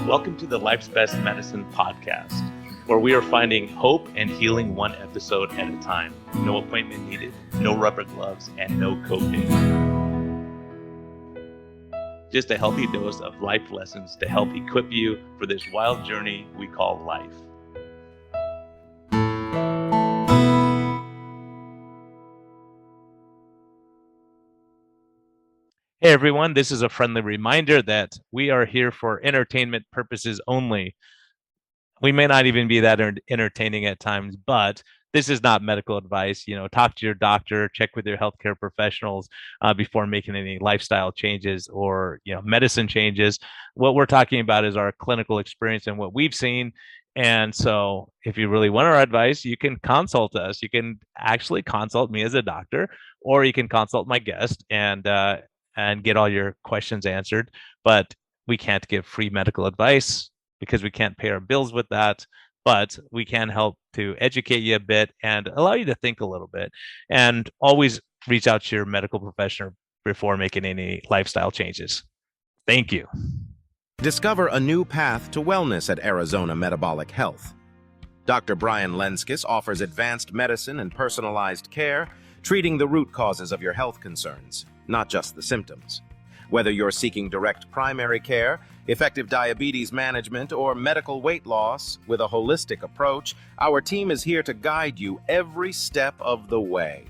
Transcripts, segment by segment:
Welcome to the Life's Best Medicine podcast, where we are finding hope and healing one episode at a time. No appointment needed, no rubber gloves, and no copay. Just a healthy dose of life lessons to help equip you for this wild journey we call life. Hey everyone, this is a friendly reminder that we are here for entertainment purposes only. We may not even be that entertaining at times, but this is not medical advice. Talk to your doctor, check with your healthcare professionals before making any lifestyle changes or medicine changes. What we're talking about is our clinical experience and what we've seen. And so if you really want our advice, you can consult us. You can actually consult me as a doctor, or you can consult my guest and get all your questions answered. But we can't give free medical advice because we can't pay our bills with that. But we can help to educate you a bit and allow you to think a little bit. And always reach out to your medical professional before making any lifestyle changes. Thank you. Discover a new path to wellness at Arizona Metabolic Health. Dr. Brian Lenskis offers advanced medicine and personalized care, treating the root causes of your health concerns, not just the symptoms. Whether you're seeking direct primary care, effective diabetes management, or medical weight loss, with a holistic approach, our team is here to guide you every step of the way.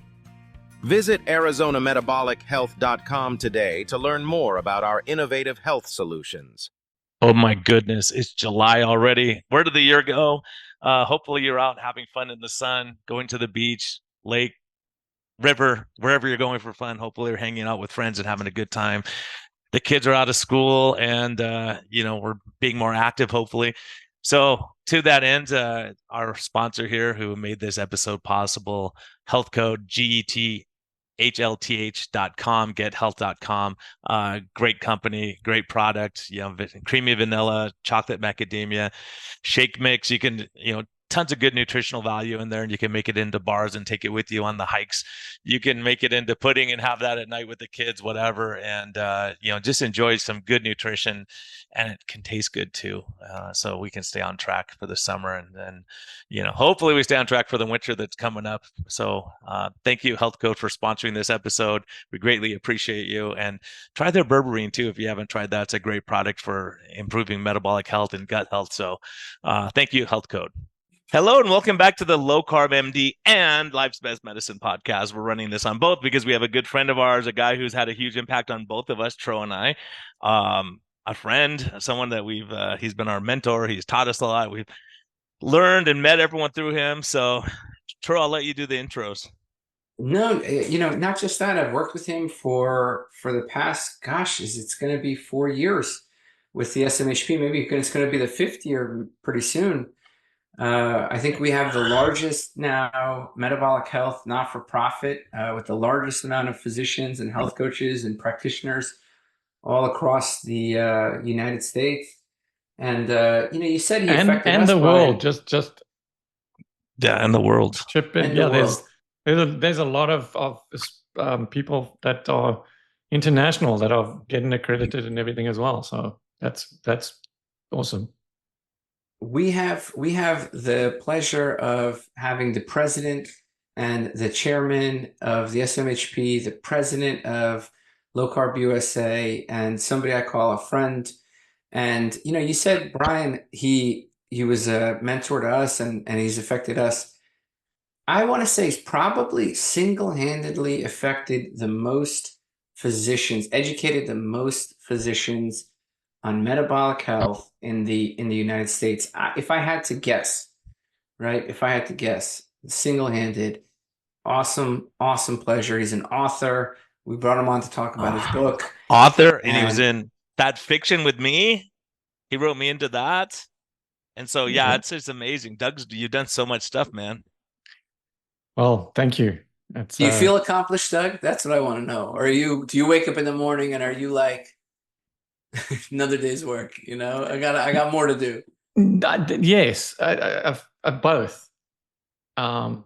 Visit ArizonaMetabolicHealth.com today to learn more about our innovative health solutions. Oh my goodness, it's July already. Where did the year go? Hopefully you're out having fun in the sun, going to the beach, lake, river, wherever you're going for fun. Hopefully you're hanging out with friends and having a good time. The kids are out of school and, we're being more active, hopefully. So to that end, our sponsor here who made this episode possible, health code GETHLTH.com, gethealth.com. Great company, great product, creamy vanilla, chocolate macadamia, shake mix. You can, tons of good nutritional value in there, and you can make it into bars and take it with you on the hikes. You can make it into pudding and have that at night with the kids, whatever. And, just enjoy some good nutrition, and it can taste good too. So we can stay on track for the summer, and then, hopefully we stay on track for the winter that's coming up. So thank you, Health Code, for sponsoring this episode. We greatly appreciate you. And try their berberine too if you haven't tried that. It's a great product for improving metabolic health and gut health. So thank you, Health Code. Hello and welcome back to the Low Carb MD and Life's Best Medicine podcast. We're running this on both because we have a good friend of ours, a guy who's had a huge impact on both of us, Tro and I, a friend, someone that he's been our mentor. He's taught us a lot. We've learned and met everyone through him. So Tro, I'll let you do the intros. No, not just that. I've worked with him for the past, it's going to be 4 years with the SMHP. Maybe it's going to be the 5th year pretty soon. I think we have the largest now metabolic health not-for-profit with the largest amount of physicians and health coaches and practitioners all across the United States. And you said he affected and us the world, just yeah, and the world. Chip in. Yeah, there's a lot of people that are international that are getting accredited and everything as well. So that's awesome. We have the pleasure of having the president and the chairman of the SMHP, the president of LowCarbUSA, and somebody I call a friend. And you said Brian, he was a mentor to us, and he's affected us. I want to say he's probably single-handedly affected the most physicians, educated the most physicians on metabolic health in the United States. If I had to guess, single-handed, awesome pleasure. He's an author. We brought him on to talk about his book. Author, and he was in That Fiction with me. He wrote me into that. And so, it's just amazing. You've done so much stuff, man. Well, thank you. Do you feel accomplished, Doug? That's what I want to know. Or do you wake up in the morning and are you like, another day's work, I got more to do? Yes, I've both. I've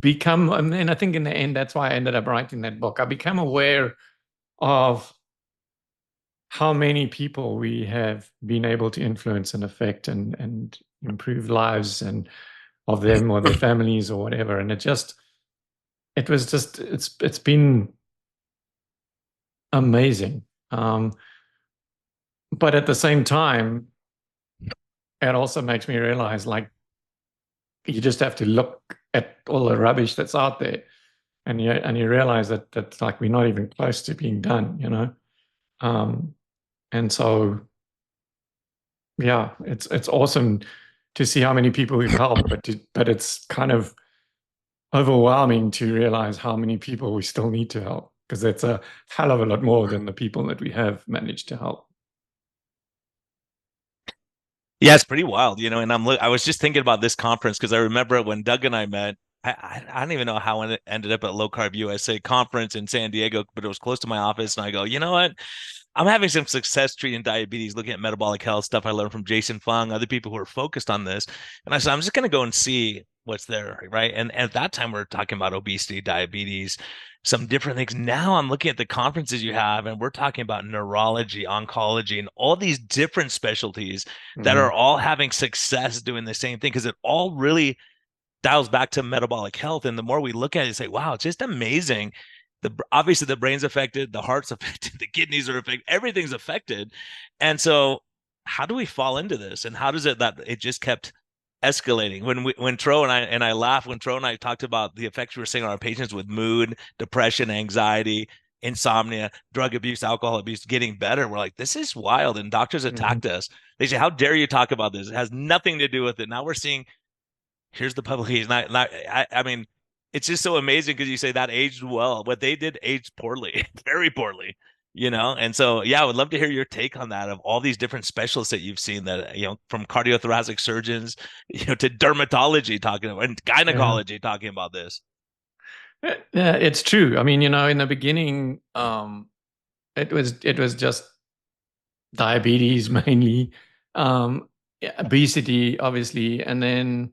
become, and I think in the end, that's why I ended up writing that book. I become aware of how many people we have been able to influence and affect and improve lives and of them or their families or whatever. And it's been amazing. But at the same time, it also makes me realize, like, you just have to look at all the rubbish that's out there, and you realize that like we're not even close to being done, you know. And so, yeah, it's awesome to see how many people we've helped, but it's kind of overwhelming to realize how many people we still need to help, because it's a hell of a lot more than the people that we have managed to help. Yeah, it's pretty wild, you know. And I was just thinking about this conference because I remember when Doug and I met. I don't even know how it ended up at Low Carb USA conference in San Diego, but it was close to my office. And I go, you know what? I'm having some success treating diabetes, looking at metabolic health stuff I learned from Jason Fung, other people who are focused on this. And I said, I'm just going to go and see what's there, right? And at that time, we are talking about obesity, diabetes, some different things. Now I'm looking at the conferences you have, and we're talking about neurology, oncology, and all these different specialties that are all having success doing the same thing, because it all really dials back to metabolic health. And the more we look at it, say, wow, it's just amazing. Obviously the brain's affected, the heart's affected, the kidneys are affected, everything's affected. And so how do we fall into this? And how does it just kept escalating? When Tro and I laugh, when Tro and I talked about the effects we were seeing on our patients with mood, depression, anxiety, insomnia, drug abuse, alcohol abuse getting better, we're like, this is wild. And doctors attacked us. They say, how dare you talk about this? It has nothing to do with it. Now we're seeing, here's the publication. I mean, it's just so amazing because you say that aged well. What they did aged poorly, very poorly, you know? And so, yeah, I would love to hear your take on that, of all these different specialists that you've seen that, you know, from cardiothoracic surgeons, you know, to dermatology talking about, and gynecology talking about this. Yeah, it's true. I mean, you know, in the beginning, it was just diabetes mainly, obesity, obviously, and then,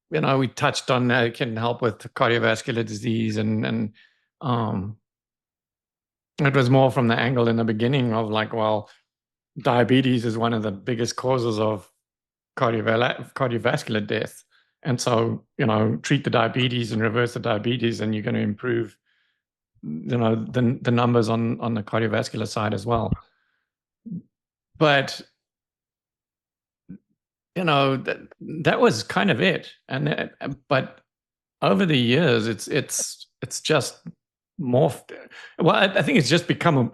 you know, we touched on that it can help with cardiovascular disease, and it was more from the angle in the beginning of like, well, diabetes is one of the biggest causes of cardiovascular death. And so, you know, treat the diabetes and reverse the diabetes, and you're going to improve, you know, the numbers on the cardiovascular side as well. But, you know, that was kind of it. And but over the years, it's just morphed. Well, I think it's just become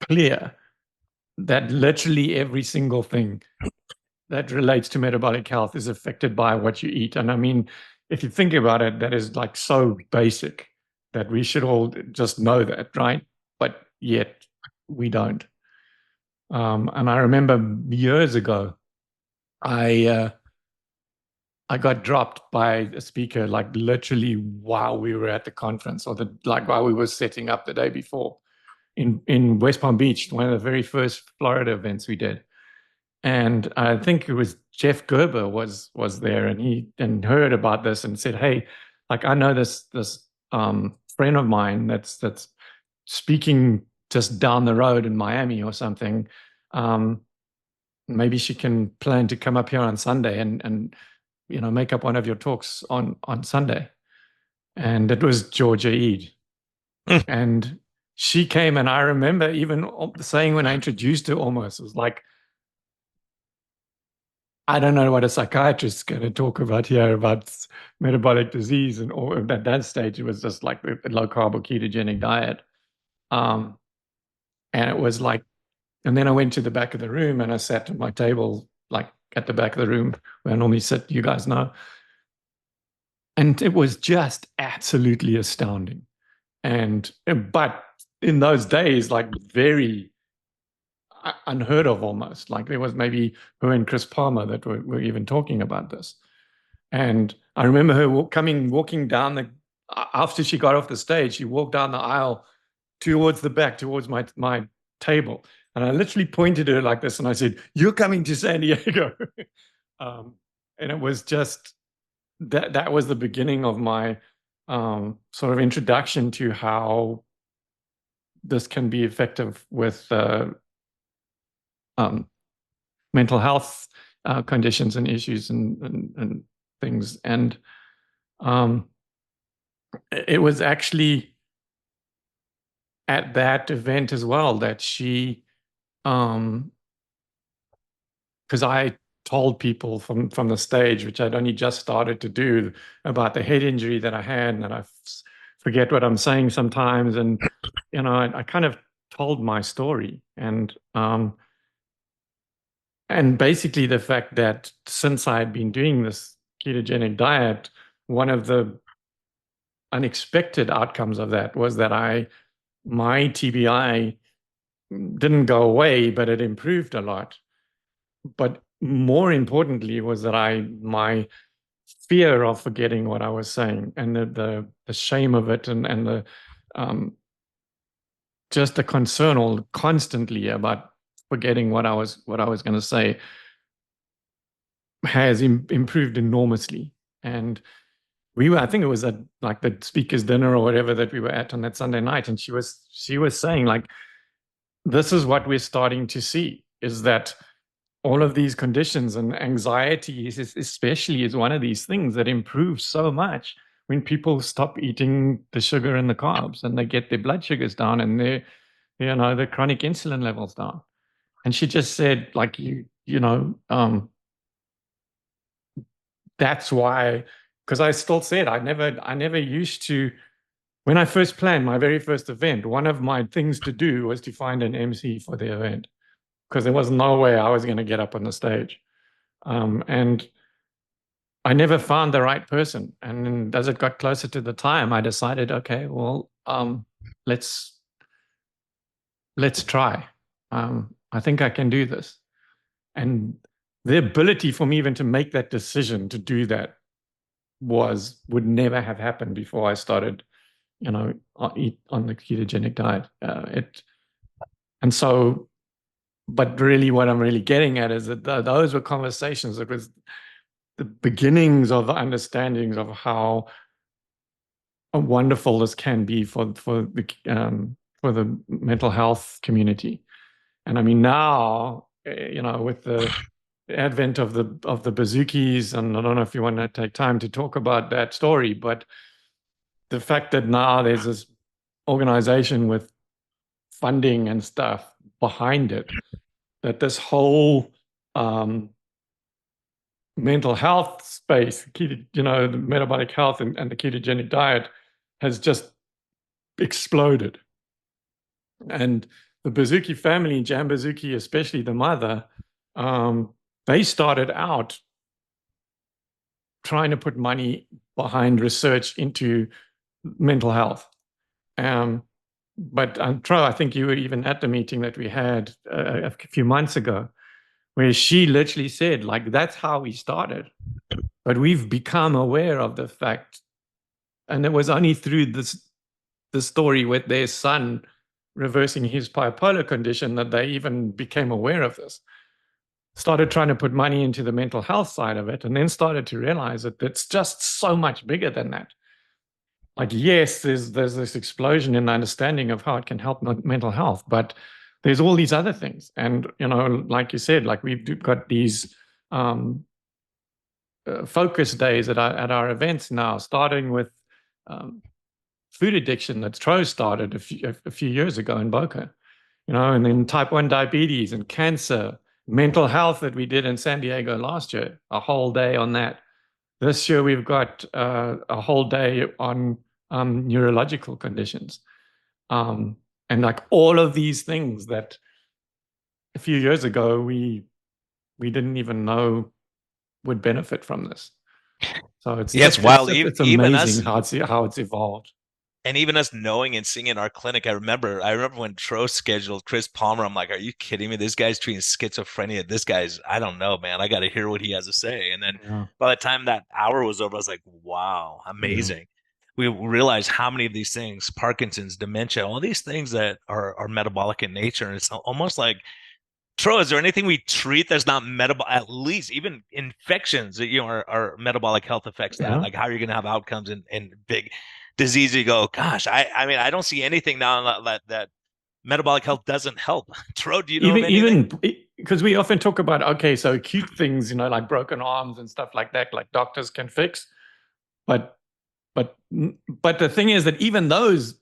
clear that literally every single thing that relates to metabolic health is affected by what you eat. And I mean, if you think about it, that is like so basic that we should all just know that, right? But yet we don't. And I remember years ago, I got dropped by a speaker, like literally while we were at the conference, or while we were setting up the day before in West Palm Beach, one of the very first Florida events we did. And I think it was Jeff Gerber was there, and he heard about this and said, "Hey, like, I know this friend of mine that's speaking just down the road in Miami or something. Maybe she can plan to come up here on Sunday and you know, make up one of your talks on Sunday." And it was Georgia Eid. And she came, and I remember even saying when I introduced her, almost, it was like, I don't know what a psychiatrist is going to talk about here about metabolic disease. And or at that stage, it was just like the low carb or ketogenic diet. And it was like, and then I went to the back of the room and I sat at my table, like at the back of the room where I normally sit, you guys know. And it was just absolutely astounding. But in those days, like very unheard of almost. Like there was maybe her and Chris Palmer that were even talking about this. And I remember her walking down after she got off the stage, she walked down the aisle towards the back, towards my table. And I literally pointed at her like this and I said, "You're coming to San Diego." And it was just, that was the beginning of my sort of introduction to how this can be effective with mental health conditions and issues and things. And it was actually at that event as well that she, because I told people from the stage, which I'd only just started to do, about the head injury that I had, and that I forget what I'm saying sometimes. And, I kind of told my story. And basically the fact that since I had been doing this ketogenic diet, one of the unexpected outcomes of that was that my TBI didn't go away, but it improved a lot. But more importantly was that my fear of forgetting what I was saying, and the shame of it, and the just the concern all constantly about forgetting what I was going to say, has improved enormously. And I think it was at like the speaker's dinner or whatever that we were at on that Sunday night, and she was saying, like, this is what we're starting to see, is that all of these conditions, and anxiety especially is one of these things that improves so much when people stop eating the sugar and the carbs, and they get their blood sugars down, and their chronic insulin levels down. And she just said, like, that's why, because I still said I never used to. When I first planned my very first event, one of my things to do was to find an MC for the event, because there was no way I was going to get up on the stage. And I never found the right person. And as it got closer to the time, I decided, okay, well, let's try. I think I can do this. And the ability for me even to make that decision to do that would never have happened before I started, eat on the ketogenic diet. And so, but really what I'm really getting at is that those were conversations. It was the beginnings of understandings of how wonderful this can be for the mental health community. And I mean, now, with the advent of the bazookies, and I don't know if you want to take time to talk about that story, but the fact that now there's this organization with funding and stuff behind it, that this whole mental health space, the metabolic health and the ketogenic diet has just exploded. And the Bazuki family, Jan Bazuki, especially the mother, they started out trying to put money behind research into mental health. But I think you were even at the meeting that we had a few months ago, where she literally said, like, that's how we started. But we've become aware of the fact, and it was only through the story with their son reversing his bipolar condition that they even became aware of this. Started trying to put money into the mental health side of it, and then started to realize that it's just so much bigger than that. Like, yes, there's this explosion in the understanding of how it can help mental health, but there's all these other things. And, like you said, like, we've got these focus days at our events now, starting with food addiction that Tro started a few years ago in Boca, and then type 1 diabetes and cancer, mental health that we did in San Diego last year, a whole day on that. This year we've got a whole day on neurological conditions. And like all of these things that a few years ago we didn't even know would benefit from this. So it's wild. It's Even amazing us, how it's evolved. and even us knowing and seeing in our clinic. I remember when Tro scheduled Chris Palmer, I'm like, are you kidding me? This guy's treating schizophrenia. This guy's, I don't know, man. I got to hear what he has to say. And then by the time that hour was over, I was like, wow, amazing. We realized how many of these things, Parkinson's, dementia, all these things that are metabolic in nature. And it's almost like, Tro, is there anything we treat that's not metabolic? At least even infections, are metabolic health effects that, like, how are you going to have outcomes in big disease? You go, gosh, I mean, I don't see anything now that metabolic health doesn't help. Tro, do you know of anything? because we often talk about, okay, so acute things, like broken arms and stuff like that, like doctors can fix. But the thing is that even those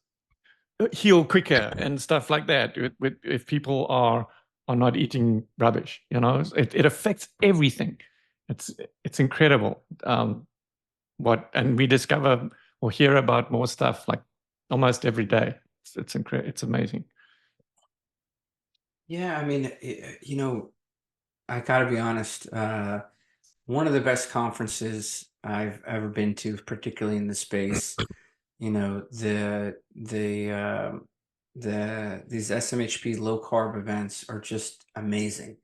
heal quicker and stuff like that if people are not eating rubbish. It affects everything. It's incredible. And we discover or hear about more stuff like almost every day. It's incredible. It's amazing. Yeah, I mean, I gotta be honest. One of the best conferences I've ever been to, particularly in the space, these SMHP low carb events are just amazing,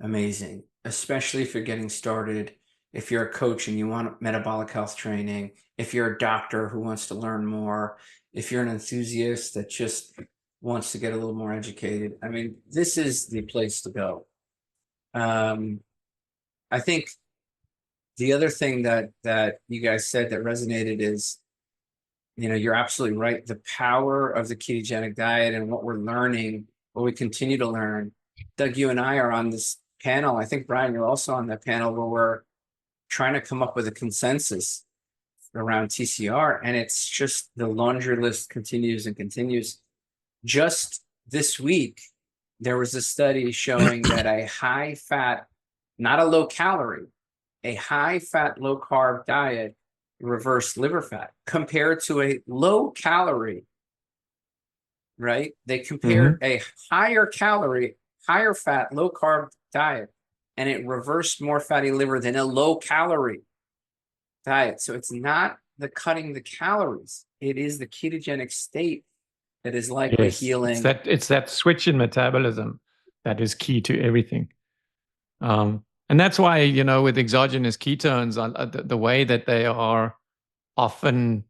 amazing. Especially if you're getting started, if you're a coach and you want metabolic health training, if you're a doctor who wants to learn more, if you're an enthusiast that just wants to get a little more educated. I mean, this is the place to go. I think the other thing that you guys said that resonated is, you're absolutely right. The power of the ketogenic diet and what we're learning, what we continue to learn. Doug, you and I are on this panel. I think, Brian, you're also on that panel where we're trying to come up with a consensus around TCR. And it's just the laundry list continues and continues. Just this week, there was a study showing that a high fat, not a low calorie, a high fat, low carb diet reversed liver fat compared to a low calorie, right? They compared a higher calorie, higher fat, low carb diet, and it reversed more fatty liver than a low calorie diet. So it's not the cutting the calories, it is the ketogenic state that is likely healing. It's that switch in metabolism that is key to everything. And that's why, with exogenous ketones, the way that they are often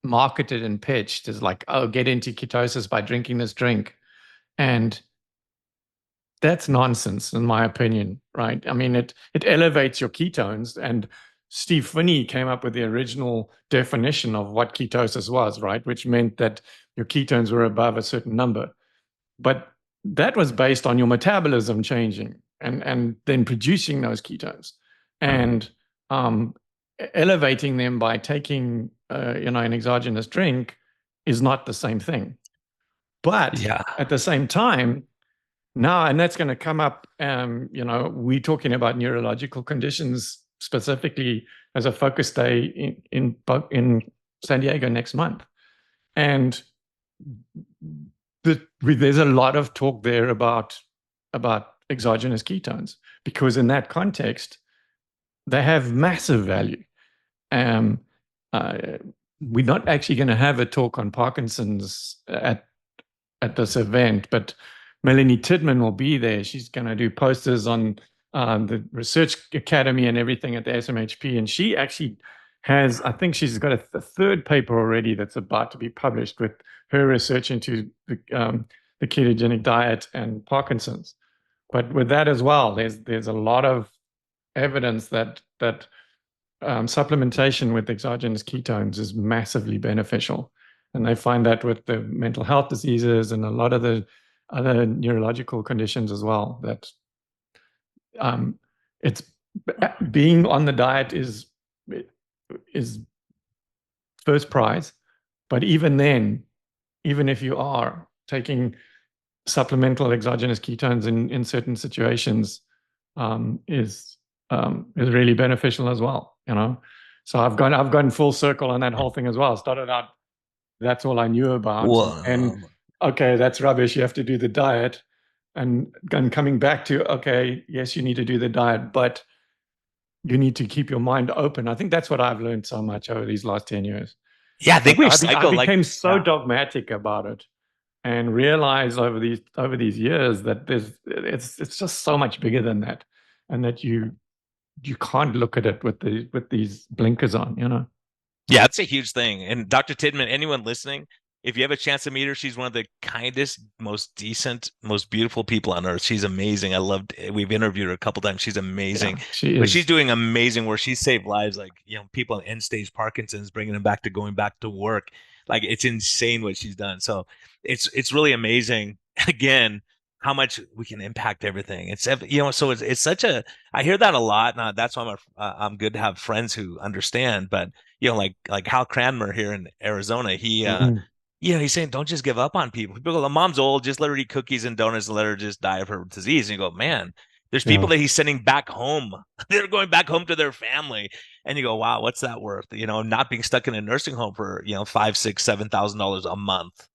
marketed and pitched is like, oh, get into ketosis by drinking this drink. And that's nonsense, in my opinion, right? I mean, it elevates your ketones. And Steve Phinney came up with the original definition of what ketosis was, right? Which meant that your ketones were above a certain number. But that was based on your metabolism changing and then producing those ketones and elevating them by taking an exogenous drink is not the same thing. But at the same time, now, and that's going to come up, we're talking about neurological conditions specifically as a focus day in San Diego next month. And there's a lot of talk there about exogenous ketones, because in that context, they have massive value. We're not actually going to have a talk on Parkinson's at this event, but Melanie Tidman will be there. She's going to do posters on the Research Academy and everything at the SMHP. And she actually has, I think she's got a third paper already that's about to be published with her research into the ketogenic diet and Parkinson's. But with that as well, there's a lot of evidence that supplementation with exogenous ketones is massively beneficial. And they find that with the mental health diseases and a lot of the other neurological conditions as well, that it's being on the diet is first prize. But even then, even if you are taking supplemental exogenous ketones in certain situations, is really beneficial as well. So I've gone full circle on that whole thing as well. Started out, that's all I knew about. Whoa. And okay, that's rubbish. You have to do the diet. And coming back to, okay, yes, you need to do the diet, but you need to keep your mind open. I think that's what I've learned so much over these last 10 years. Yeah, I think I became so dogmatic about it and realized over these years that it's just so much bigger than that, and that you can't look at it with these blinkers on. Yeah, it's a huge thing. And Dr. Tidman, anyone listening, if you have a chance to meet her, she's one of the kindest, most decent, most beautiful people on earth. She's amazing. We've interviewed her a couple times. She's amazing. Yeah, but she's doing amazing work. She's saved lives, like, people on end stage Parkinson's, bringing them back to going back to work. Like, it's insane what she's done. So it's really amazing. Again, how much we can impact everything. It's, you know, so it's such a, I hear that a lot. And that's why I'm good to have friends who understand. But, you know, like Hal Cranmer here in Arizona, he, you know, he's saying, don't just give up on people. People go, the mom's old, just let her eat cookies and donuts and let her just die of her disease. And you go, man, there's people that he's sending back home. They're going back home to their family. And you go, wow, what's that worth? You know, not being stuck in a nursing home for, you know, $5,000, $6,000, $7,000 a month.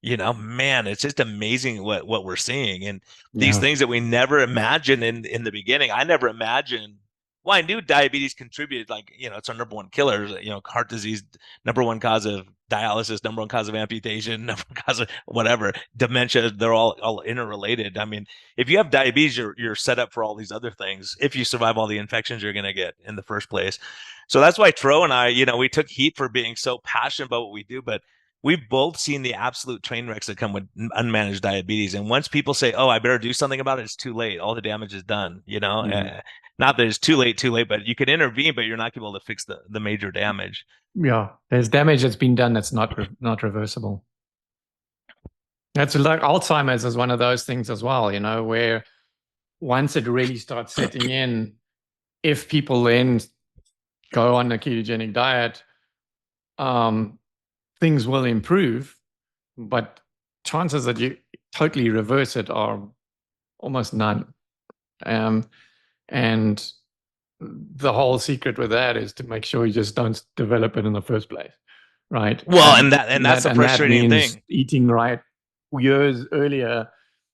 You know, man, it's just amazing what we're seeing. And these things that we never imagined in the beginning. I never imagined. Well, I knew diabetes contributed, like, you know, it's our number one killer, you know, heart disease, number one cause of dialysis, number one cause of amputation, number one cause of whatever, dementia, they're all interrelated. I mean, if you have diabetes, you're set up for all these other things if you survive all the infections you're going to get in the first place. So that's why Tro and I, you know, we took heat for being so passionate about what we do, but we've both seen the absolute train wrecks that come with unmanaged diabetes. And once people say, oh, I better do something about it, it's too late. All the damage is done, you know? Not that it's too late, but you can intervene, but you're not able to fix the major damage. Yeah, there's damage that's been done that's not reversible. That's like Alzheimer's is one of those things as well, you know, where once it really starts setting in, if people then go on a ketogenic diet, things will improve, but chances that you totally reverse it are almost none. And the whole secret with that is to make sure you just don't develop it in the first place, right? Well, and that's the frustrating thing. Eating right years earlier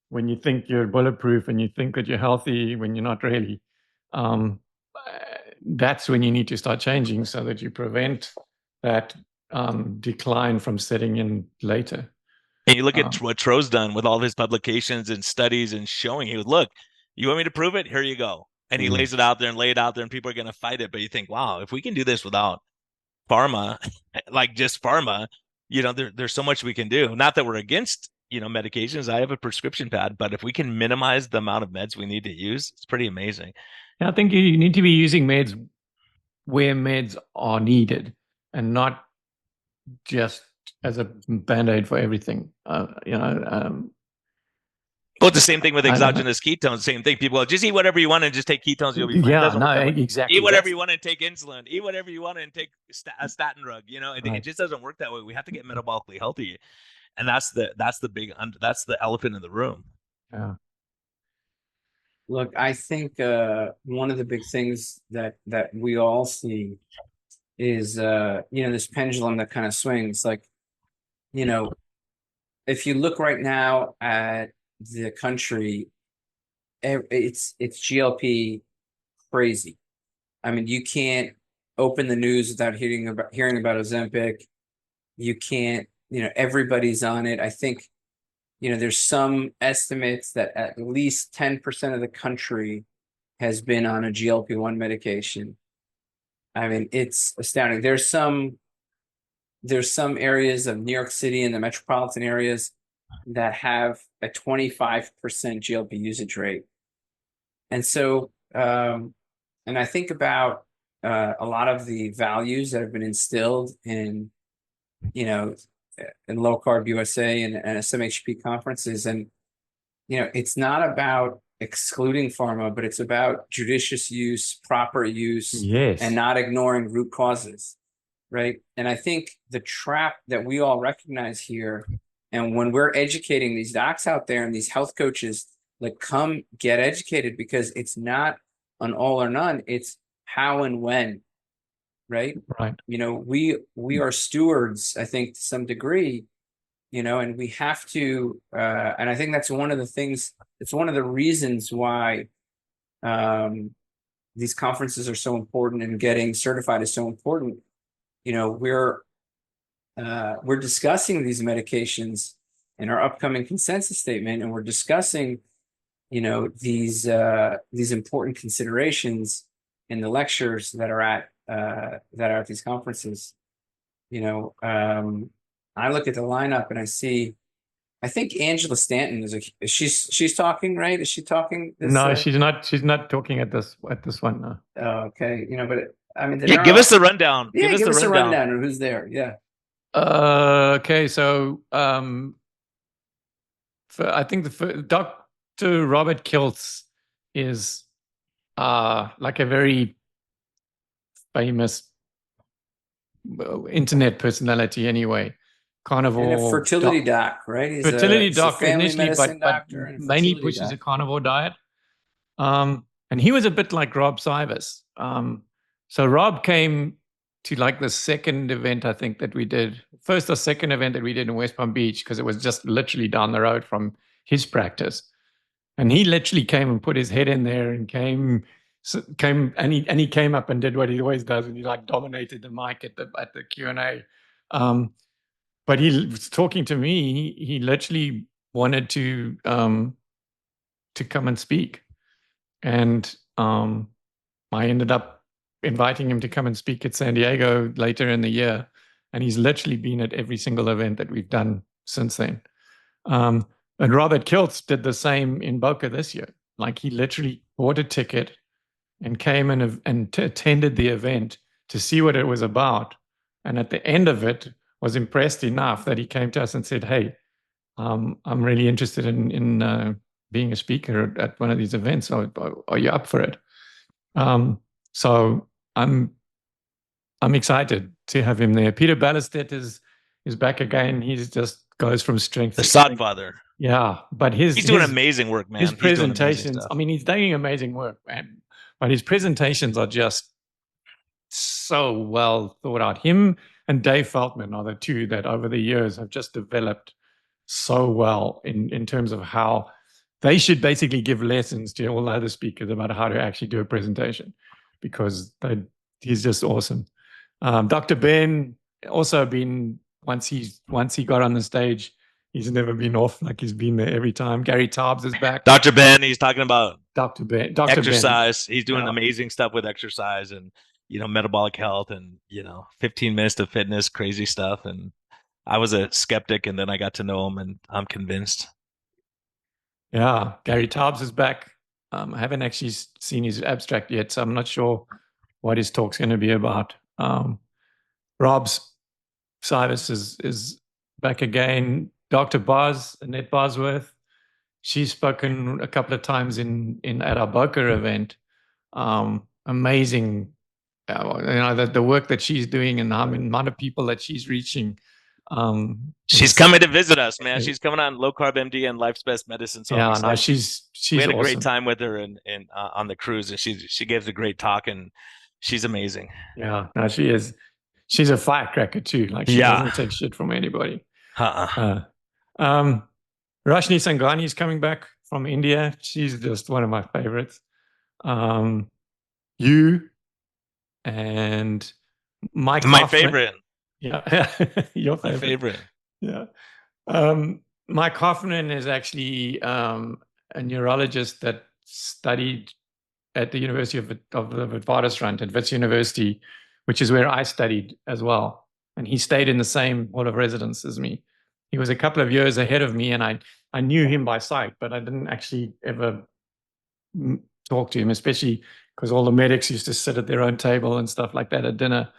when you think you're bulletproof and you think that you're healthy when you're not really. That's when you need to start changing so that you prevent that decline from setting in later. And you look at what Tro's done with all of his publications and studies and showing, he would look, you want me to prove it? Here you go. And he lays it out there and lay it out there and people are going to fight it. But you think, wow, if we can do this without pharma, like just pharma, you know, there's so much we can do. Not that we're against, you know, medications. I have a prescription pad, but if we can minimize the amount of meds we need to use, it's pretty amazing. I think you need to be using meds where meds are needed and not just as a band-aid for everything. You know, well, it's the same thing with exogenous ketones. Same thing. People go, just eat whatever you want and just take ketones. You'll be fine. Yeah, no, exactly. Eat whatever you want and take insulin. Eat whatever you want and take a statin drug. You know, it just doesn't work that way. We have to get metabolically healthy, and that's the elephant in the room. Yeah. Look, I think one of the big things that we all see is you know, this pendulum that kind of swings. Like, you know, if you look right now at the country, it's GLP crazy. I mean, you can't open the news without hearing about Ozempic. You can't, you know, everybody's on it. I think, you know, there's some estimates that at least 10% of the country has been on a GLP-1 medication. I mean, it's astounding. There's some areas of New York City and the metropolitan areas that have a 25% GLP usage rate. And so, and I think about a lot of the values that have been instilled in, you know, in LowCarbUSA and SMHP conferences. And, you know, it's not about excluding pharma, but it's about judicious use, proper use, and not ignoring root causes, right? And I think the trap that we all recognize here, and when we're educating these docs out there and these health coaches, like, come get educated, because it's not an all or none, it's how and when, right? Right. You know, we are stewards, I think, to some degree, you know, and we have to, and I think that's one of the things, it's one of the reasons why these conferences are so important and getting certified is so important. You know, we're discussing these medications in our upcoming consensus statement, and we're discussing, you know, these important considerations in the lectures that are at these conferences. You know, I look at the lineup and I think Angela Stanton she's talking, right? Is she talking? No, she's not. She's not talking at this one. No. Oh, okay. You know, but I mean, give us the rundown. Yeah, give us a rundown of who's there. Yeah. Okay, so I think Dr. Robert Kiltz is like a very famous internet personality anyway. Carnivore And a fertility doc, right? Fertility He's a doc family initially, medicine but doctor and a mainly fertility pushes a doc. carnivore diet. And he was a bit like Rob Sivers. So Rob came to like the second event, I think, that we did, first or second event that we did in West Palm Beach, because it was just literally down the road from his practice. And he literally came and put his head in there and came and he came up and did what he always does, and he like dominated the mic at the Q&A. But he was talking to me. He literally wanted to come and speak, and I ended up inviting him to come and speak at San Diego later in the year, and he's literally been at every single event that we've done since then. And Robert Kiltz did the same in Boca this year. Like, he literally bought a ticket and came and attended the event to see what it was about, and at the end of it was impressed enough that he came to us and said, "Hey, I'm really interested in being a speaker at one of these events. Are you up for it?" So I'm excited to have him there. Peter Ballestedt is back again. He just goes from strength The to sod strength. father. Yeah, but he's doing amazing work, man. His He's doing amazing presentations, stuff. I mean, he's doing amazing work, man. But his presentations are just so well thought out. Him and Dave Feltman are the two that over the years have just developed so well in terms of how they should basically give lessons to all other speakers about how to actually do a presentation, because he's just awesome. Dr. Ben also been, once he got on the stage, he's never been off. Like, he's been there every time. Gary Taubes is back. Dr. Ben, he's talking about Dr. exercise. He's doing Yeah. amazing stuff with exercise and, metabolic health and, 15 minutes of fitness, crazy stuff. And I was a skeptic, and then I got to know him, and I'm convinced. Yeah, Gary Taubes is back. I haven't actually seen his abstract yet, so I'm not sure what his talk's going to be about. Rob's Cyrus is back again. Dr. Annette Bosworth, she's spoken a couple of times at our Boca event. Amazing, the work that she's doing and the amount of people that she's reaching. She's coming to visit us, man. She's coming on Low Carb MD and Life's Best Medicine. So yeah, no, she's we had a awesome. great time with her on the cruise, and she gives a great talk, and she's amazing. Yeah, no, she is. She's a firecracker too. Like, she doesn't take shit from anybody. Rashni Sanghani is coming back from India. She's just one of my favorites. You and Mike. My Hoffman. favorite. Yeah, your favorite. My favorite. Yeah. Mike Hoffman is actually a neurologist that studied at the University of the Witwatersrand at Wits University, which is where I studied as well. And he stayed in the same hall of residence as me. He was a couple of years ahead of me, and I knew him by sight, but I didn't actually ever talk to him, especially because all the medics used to sit at their own table and stuff like that at dinner.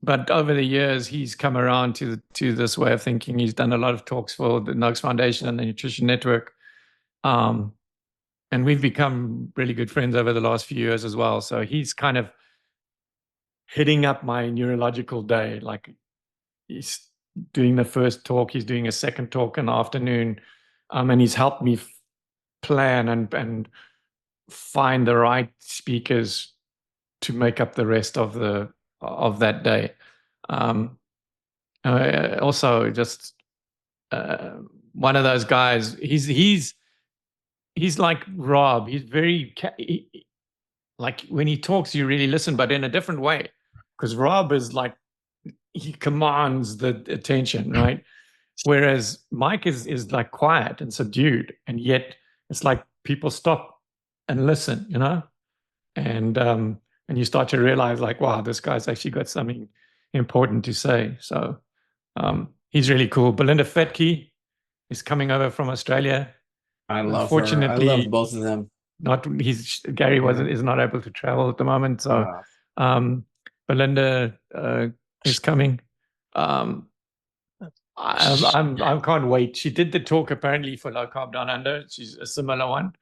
But over the years, he's come around to this way of thinking. He's done a lot of talks for the Nugs Foundation and the Nutrition Network. And we've become really good friends over the last few years as well. So he's kind of hitting up my neurological day. Like, he's doing the first talk, he's doing a second talk in the afternoon, and he's helped me plan and find the right speakers to make up the rest of that day. Also, just one of those guys. He's like Rob. He's very like, when he talks, you really listen, but in a different way. Because Rob is like, he commands the attention, right? Whereas Mike is like quiet and subdued, and yet it's like people stop and listen, and you start to realize, like, wow, this guy's actually got something important to say. So he's really cool. Belinda Fetke is coming over from Australia. I love her. I love both of them. Gary is not able to travel at the moment, so Belinda is coming. I can't wait. She did the talk apparently for Low Carb Down Under. She's a similar one.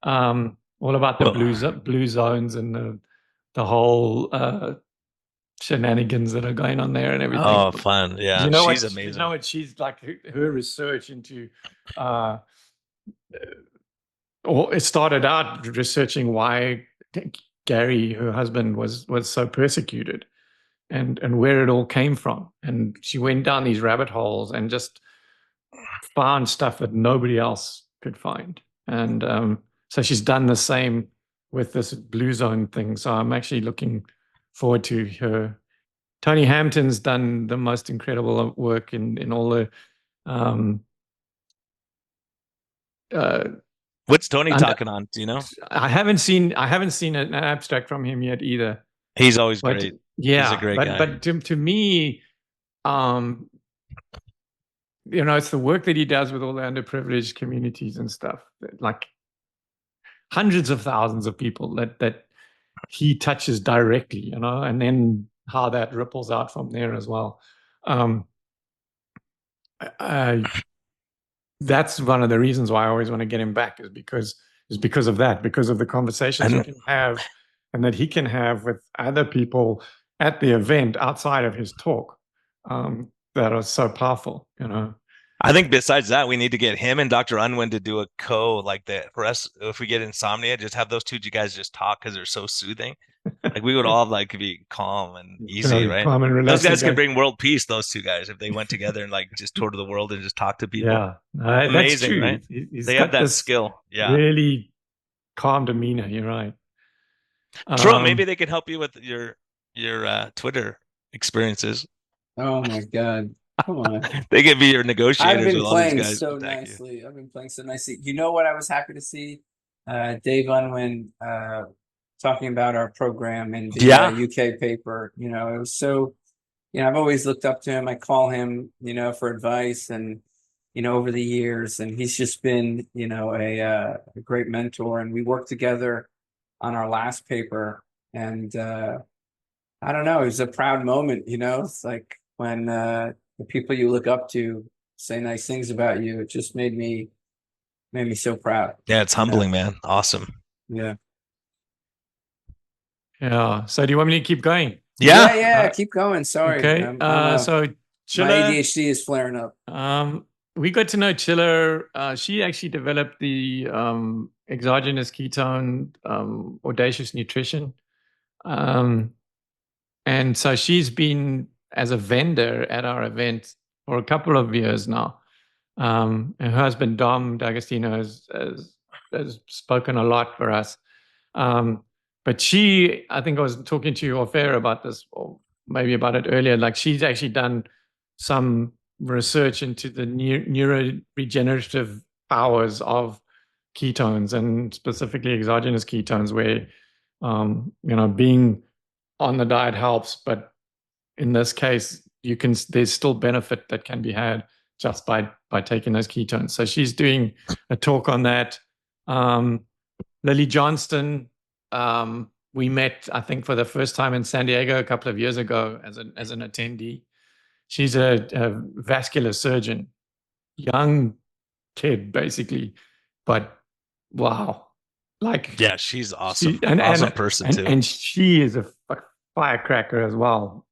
All about the blue zones and the whole shenanigans that are going on there and everything. Oh, fun. Yeah. You know She's what, amazing. You know what she's like, her research into or it started out researching why Gary, her husband, was so persecuted and where it all came from. And she went down these rabbit holes and just found stuff that nobody else could find. And so she's done the same with this blue zone thing. So I'm actually looking forward to her. Tony Hampton's done the most incredible work in all the what's Tony talking on? Do you know? I haven't seen an abstract from him yet either. He's always great. Yeah, he's a great guy. But to me, it's the work that he does with all the underprivileged communities and stuff, like hundreds of thousands of people that he touches directly, and then how that ripples out from there as well. That's one of the reasons why I always want to get him back, is because of that, because of the conversations you can have and that he can have with other people at the event outside of his talk, that are so powerful, I think besides that, we need to get him and Dr. Unwin to do a like that for us. If we get insomnia, just have those two guys just talk because they're so soothing. Like we would all like be calm and easy, right? Calm and relaxed. Those guys could bring world peace. Those two guys, if they went together and like just toured the world and just talked to people. Yeah, amazing, right? They have that skill. Yeah, really calm demeanor. You're right. True. Maybe they could help you with your Twitter experiences. Oh my God. Come on. They could be your negotiators. I've been with playing all these guys. so nicely. I've been playing so nicely. You know what I was happy to see? Dave Unwin talking about our program in the UK paper. It was so, I've always looked up to him. I call him, for advice and, over the years, and he's just been, a great mentor. And we worked together on our last paper, and I don't know, it was a proud moment. It's like when the people you look up to say nice things about you. It just made me so proud. Yeah, it's humbling, man. Awesome. Yeah. Yeah. So do you want me to keep going? Yeah. Keep going. Sorry. Okay. So Chiller, my ADHD is flaring up. We got to know Chiller. She actually developed the exogenous ketone audacious nutrition. And so she's been as a vendor at our event for a couple of years now. And her husband, Dom D'Agostino, has spoken a lot for us. But she, I think I was talking to you off air about this, or maybe about it earlier, like she's actually done some research into the neuroregenerative powers of ketones, and specifically exogenous ketones, where, being on the diet helps, but in this case, there's still benefit that can be had just by taking those ketones. So she's doing a talk on that. Lily Johnston, we met, I think, for the first time in San Diego a couple of years ago as an attendee. She's a vascular surgeon, young kid, basically, but wow. Yeah, she's awesome. Awesome person too. And she is a firecracker as well.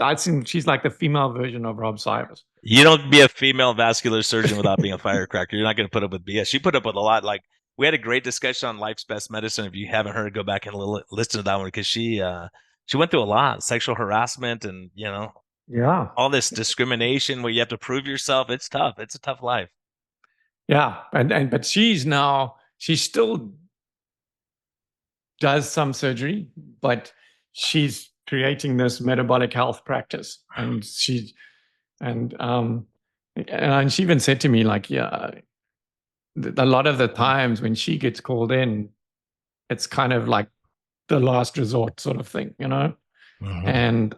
I'd seen she's like the female version of Rob Cyrus. You don't be a female vascular surgeon without being a firecracker. You're not going to put up with BS. She put up with a lot. Like, we had a great discussion on Life's Best Medicine. If you haven't heard, go back and listen to that one, because she went through a lot, sexual harassment and all this discrimination where you have to prove yourself. It's tough. It's a tough life. Yeah, but she still does some surgery, but she's creating this metabolic health practice, and she even said to me, like, a lot of the times when she gets called in, it's kind of like the last resort sort of thing, Mm-hmm. And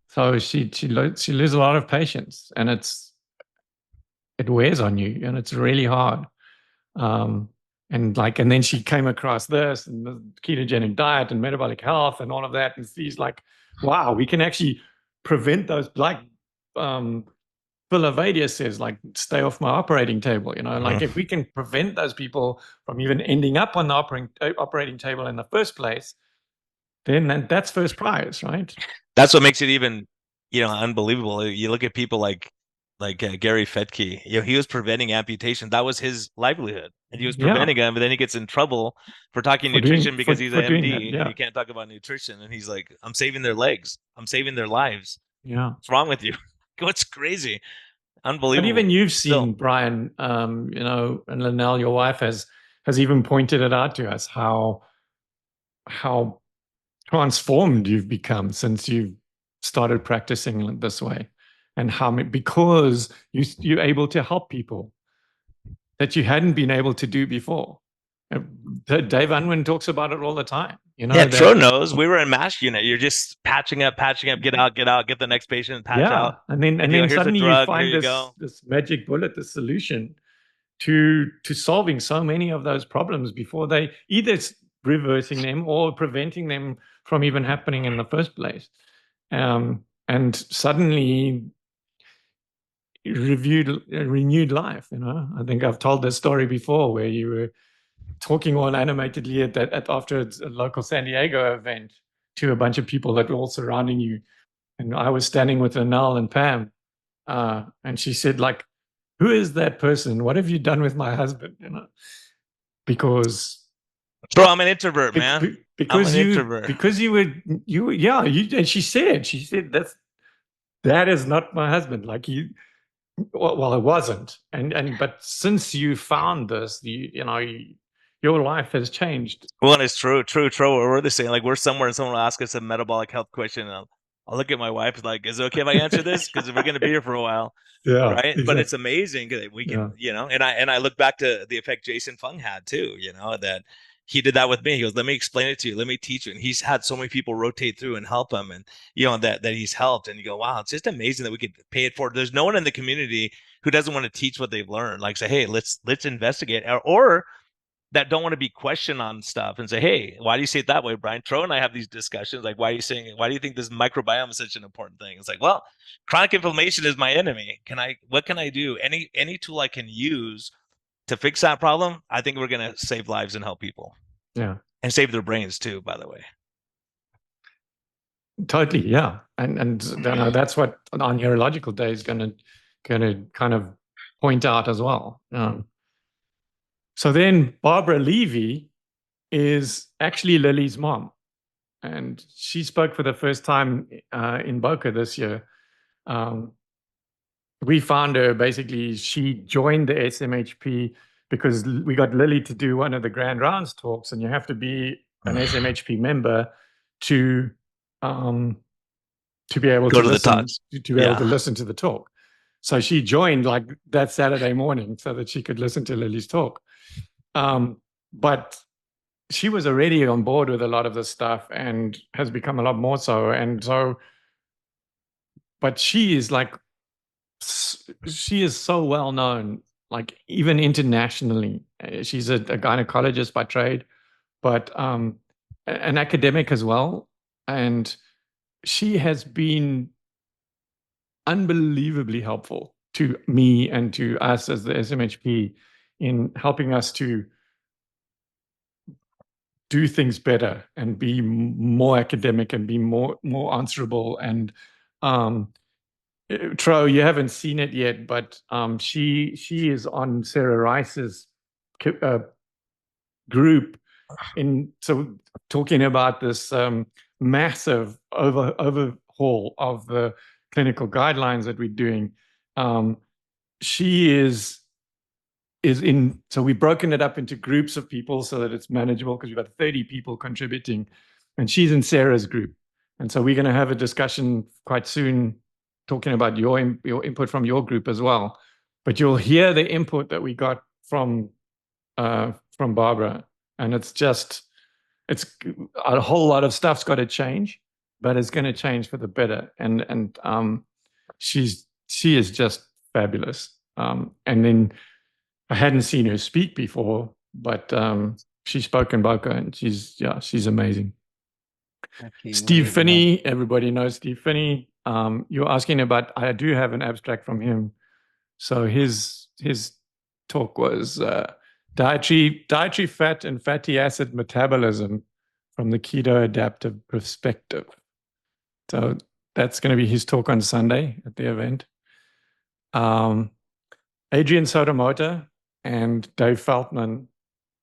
so she loses a lot of patience, and it wears on you, and it's really hard. And then she came across this and the ketogenic diet and metabolic health and all of that, and she's like, wow, we can actually prevent those, like Philadelphia says, like, stay off my operating table. Like if we can prevent those people from even ending up on the operating table in the first place, then that's first prize, right? That's what makes it even, unbelievable. You look at people like Gary Fetke. He was preventing amputation. That was his livelihood, and he was preventing them. But then he gets in trouble for talking nutrition because he's an MD and you can't talk about nutrition. And he's like, "I'm saving their legs. I'm saving their lives." Yeah, what's wrong with you? What's crazy? Unbelievable. But even you've seen, Brian, and Linnell, your wife, has even pointed it out to us how transformed you've become since you've started practicing this way, and because you're able to help people that you hadn't been able to do before. Dave Unwin talks about it all the time. Tro knows. We were in MASH unit. You're just patching up, get out, get the next patient, patch out. And then suddenly you find this magic bullet, this solution to solving so many of those problems before they either reversing them or preventing them from even happening in the first place. And suddenly renewed life. I think I've told this story before where you were talking all animatedly after a local San Diego event to a bunch of people that were all surrounding you. And I was standing with Anal and Pam, and she said, like, who is that person? What have you done with my husband? Because Bro, I'm an introvert, man. Because you were, and she said that is not my husband. Like well, it wasn't. But since you found this, your life has changed. Well, it's true. We're the same. Like, we're somewhere and someone will ask us a metabolic health question, and I'll look at my wife like, is it okay if I answer this? Because we're going to be here for a while. Yeah. Right. Exactly. But it's amazing that we can, and I look back to the effect Jason Fung had too, that he did that with me. He goes, let me explain it to you. Let me teach you. And he's had so many people rotate through and help him, and, that he's helped. And you go, wow, it's just amazing that we could pay it forward. There's no one in the community who doesn't want to teach what they've learned. Like, say, hey, let's investigate, or that don't want to be questioned on stuff and say, hey, why do you say it that way, Brian? Tro and I have these discussions. Like, why do you think this microbiome is such an important thing? It's like, well, chronic inflammation is my enemy. What can I do? Any tool I can use to fix that problem, I think we're going to save lives and help people. Yeah. And save their brains too, by the way. Totally. Yeah. And that's what our neurological day is going to kind of point out as well. So then Barbara Levy is actually Lily's mom, and she spoke for the first time in Boca this year. We found her, basically, she joined the SMHP because we got Lily to do one of the Grand Rounds talks, and you have to be an SMHP member to be able to listen to the talk. So she joined like that Saturday morning so that she could listen to Lily's talk. But she was already on board with a lot of this stuff and has become a lot more so. But she is so well known, like even internationally. She's a gynecologist by trade, but an academic as well. And she has been unbelievably helpful to me and to us as the SMHP in helping us to do things better and be more academic and be more answerable. And Tro, you haven't seen it yet, but she is on Sarah Rice's group so talking about this massive overhaul of the clinical guidelines that we're doing. She is in, so we've broken it up into groups of people so that it's manageable, because we've got 30 people contributing, and she's in Sarah's group. And so we're going to have a discussion quite soon talking about your input from your group as well. But you'll hear the input that we got from Barbara, and it's a whole lot of stuff's got to change, but it's going to change for the better. And she is just fabulous. And then I hadn't seen her speak before, but she spoke in Boca, and she's amazing. Steve Finney, everybody knows Steve Finney. you're asking about, I do have an abstract from him. So his talk was dietary fat and fatty acid metabolism from the keto adaptive perspective. So that's going to be his talk on Sunday at the event. Adrian Sotomotor and Dave Feldman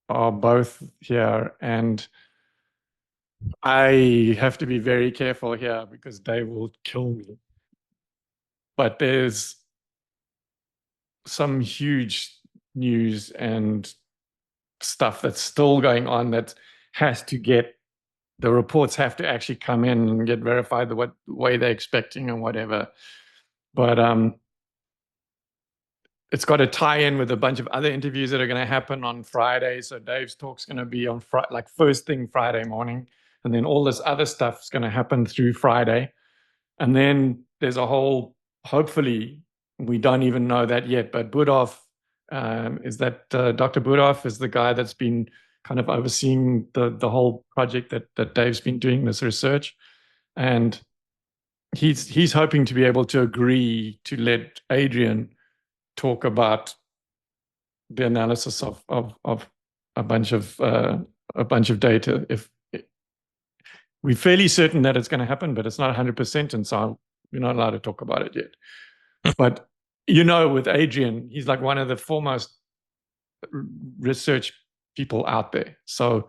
are both here, and I have to be very careful here because Dave will kill me. But there's some huge news and stuff that's still going on that has to get, the reports have to actually come in and get verified the way they're expecting and whatever. But it's got to tie in with a bunch of other interviews that are going to happen on Friday. So Dave's talk's going to be on like first thing Friday morning, and then all this other stuff is going to happen through Friday. And then there's a whole, hopefully, we don't even know that yet, but Budov, Dr. Budov is the guy that's been kind of overseeing the whole project that Dave's been doing, this research. And he's hoping to be able to agree to let Adrian talk about the analysis of a bunch of data. If we're fairly certain that it's going to happen, but it's not 100%, and so we're not allowed to talk about it yet. But with Adrian, he's like one of the foremost research people out there. So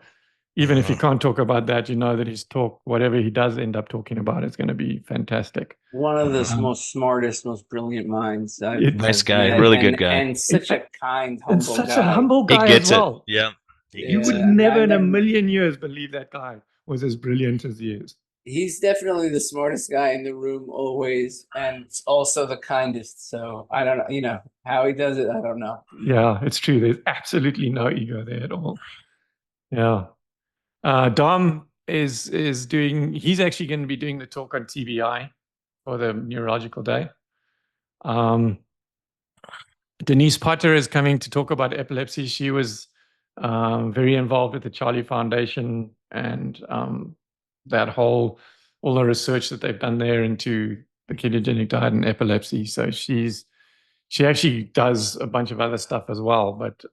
even if he can't talk about that, that his talk, whatever he does end up talking about, is going to be fantastic. One of the most smartest, most brilliant minds. Nice guy, really good guy, and such a kind, humble and such guy. a humble guy. He gets as well. it. Yeah, you would never in a million years believe that guy was as brilliant as he is. He's definitely the smartest guy in the room always, and also the kindest. So I don't know, how he does it, I don't know. Yeah, it's true. There's absolutely no ego there at all. Yeah. Dom is doing, he's actually going to be doing the talk on TBI for the neurological day. Denise Potter is coming to talk about epilepsy. She was very involved with the Charlie Foundation and all the research that they've done there into the ketogenic diet and epilepsy. So she actually does a bunch of other stuff as well, but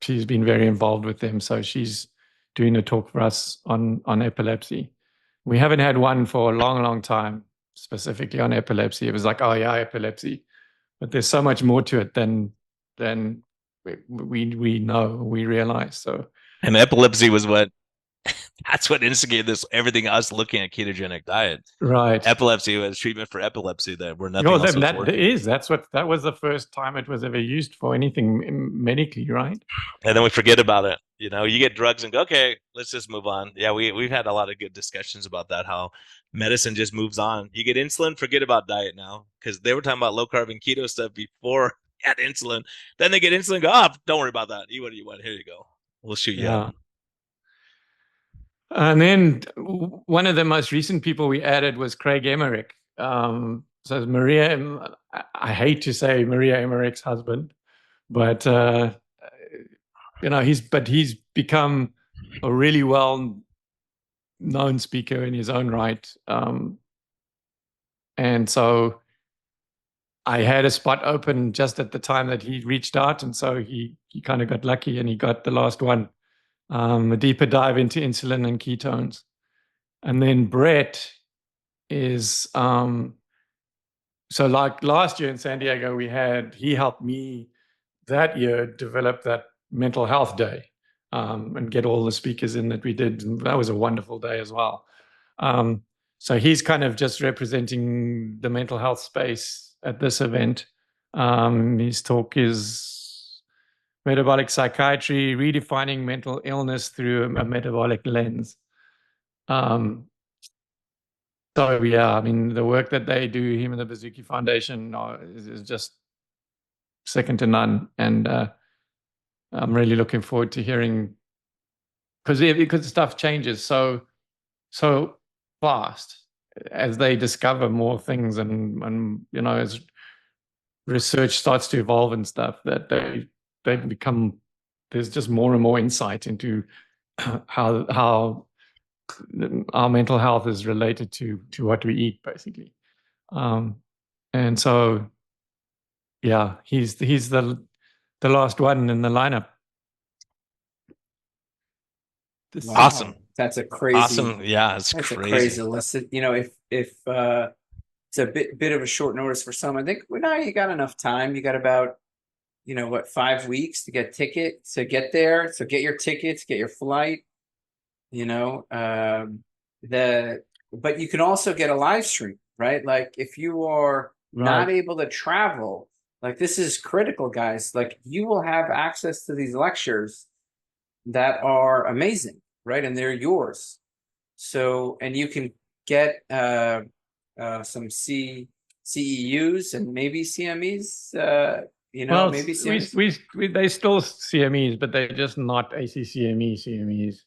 she's been very involved with them. So she's doing a talk for us on epilepsy. We haven't had one for a long, long time, specifically on epilepsy. It was like, oh yeah, epilepsy. But there's so much more to it than we know, we realize. So, and epilepsy was that's what instigated this, everything us looking at ketogenic diet. Right. Epilepsy was treatment for epilepsy that were nothing else that was that was the first time it was ever used for anything medically, right? And then we forget about it. You get drugs and go, okay, let's just move on. Yeah, we've had a lot of good discussions about that, how medicine just moves on. You get insulin, forget about diet now, because they were talking about low carb and keto stuff before at insulin. Then they get insulin and go, don't worry about that. Eat what you want. Here you go. We'll shoot you up. And then one of the most recent people we added was Craig Emmerich. So Maria, I hate to say Maria Emmerich's husband, but he's become a really well-known speaker in his own right. And so I had a spot open just at the time that he reached out, and so he kind of got lucky and he got the last one. A deeper dive into insulin and ketones. And then Brett is, so like last year in San Diego, he helped me that year develop that mental health day and get all the speakers in that we did. And that was a wonderful day as well. So he's kind of just representing the mental health space at this event. His talk is Metabolic Psychiatry, Redefining Mental Illness Through a Metabolic Lens. So yeah, the work that they do, him and the Bazooki Foundation, is just second to none. And I'm really looking forward to hearing, because stuff changes so fast as they discover more things and as research starts to evolve and stuff, that they've become, there's just more and more insight into how our mental health is related to what we eat, basically. And so, yeah, he's the last one in the lineup. Wow. Awesome. That's a crazy. Awesome. Yeah, it's That's crazy. a crazy list. You know, if it's a bit of a short notice for some, I think, well, now you got enough time. You got about, you know, what, 5 weeks to get tickets, to get there. So get your tickets, get your flight, you know, but you can also get a live stream, right? Like if you are not able to travel, like this is critical, guys. Like you will have access to these lectures that are amazing, right? And they're yours. So, and you can get some CEUs and maybe CMEs, you know, Well, maybe CMEs. they still CMEs, but they're just not ACCME CMEs.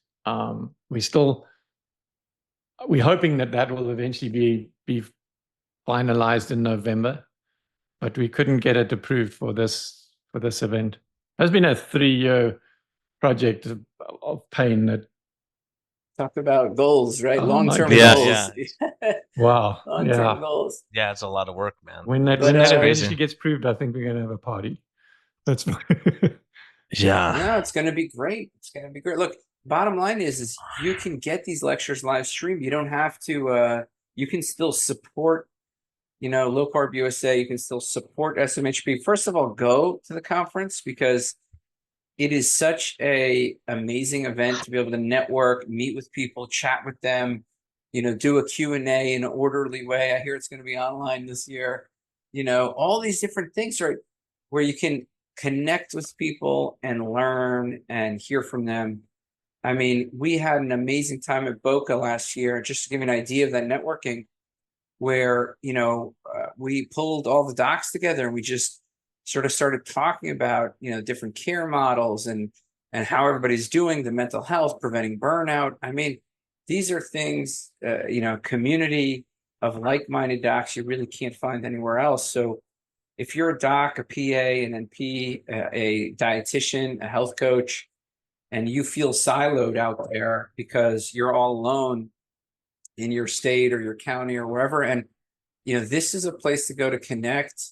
We're hoping that will eventually be finalized in November, but we couldn't get it approved for this event. It's been a 3-year project of pain. That Talk about goals, right? Long-term Yeah, goals. yeah. Wow. Long-term goals. Yeah, it's a lot of work, man. When that eventually gets proved, I think we're going to have a party. That's yeah. No, it's going to be great. It's going to be great. Look, bottom line is you can get these lectures live streamed. You don't have to. You can still support, you know, Low Carb USA. You can still support SMHP. First of all, go to the conference because it is such a amazing event to be able to network, meet with people, chat with them, you know, do a Q&A in an orderly way. I hear it's going to be online this year. You know, all these different things, right, where you can connect with people and learn and hear from them. I mean, we had an amazing time at Boca last year, just to give you an idea of that networking, where, you know, we pulled all the docs together and we just sort of started talking about, you know, different care models and how everybody's doing, the mental health, preventing burnout. I mean, these are things, you know, community of like-minded docs you really can't find anywhere else. So if you're a doc, a PA, an NP, a dietitian, a health coach, and you feel siloed out there because you're all alone in your state or your county or wherever, and, you know, this is a place to go to connect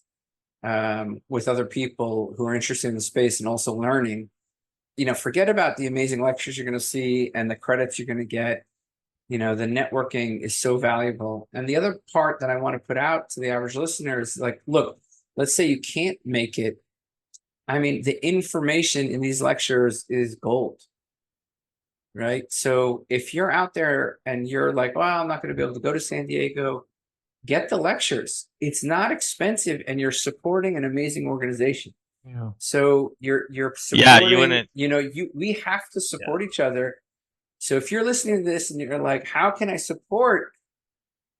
with other people who are interested in the space and also learning. You know, forget about the amazing lectures you're going to see and the credits you're going to get. You know, the networking is so valuable. And the other part that I want to put out to the average listener is like, look, let's say you can't make it. I mean, the information in these lectures is gold, right? So if you're out there and you're like, well, I'm not going to be able to go to San Diego, get the lectures. It's not expensive and you're supporting an amazing organization. Yeah. So you're supporting, you wouldn't, you know, we have to support each other. So if you're listening to this and you're like, how can I support,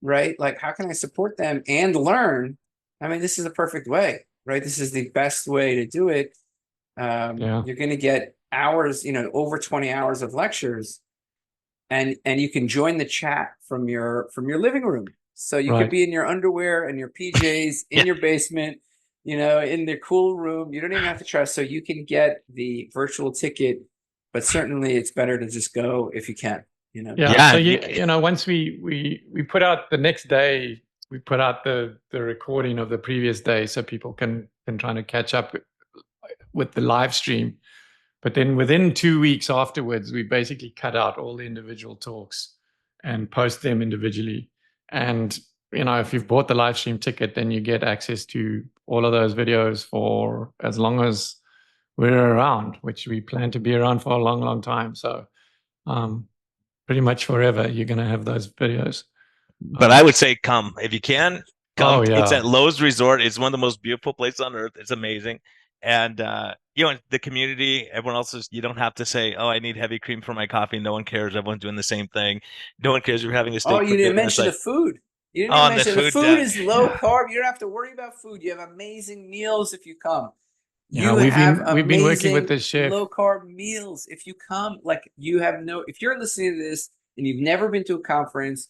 right? Like, how can I support them and learn? I mean, this is the perfect way, right? This is the best way to do it. You're going to get hours, you know, over 20 hours of lectures, and you can join the chat from your living room. So you could be in your underwear and your PJs in your basement, you know, in the cool room. You don't even have to trust. So you can get the virtual ticket, but certainly it's better to just go if you can, you know? So you know, once we put out the next day, we put out the recording of the previous day so people can try to catch up with the live stream. But then within 2 weeks afterwards, we basically cut out all the individual talks and post them individually. And, you know, if you've bought the live stream ticket, then you get access to all of those videos for as long as we're around, which we plan to be around for a long, long time. So pretty much forever, you're going to have those videos. But I would say come. If you can, come. Oh, yeah. It's at Lowe's Resort. It's one of the most beautiful places on earth. It's amazing. And, you know, the community, everyone else is, you don't have to say, oh, I need heavy cream for my coffee. No one cares. Everyone's doing the same thing. No one cares you're having a steak. Oh, you didn't mention the food. You didn't even mention the food is low carb. You don't have to worry about food. You have amazing meals if you come. We've been working with this chef. Low carb meals. If you come, like if you're listening to this and you've never been to a conference,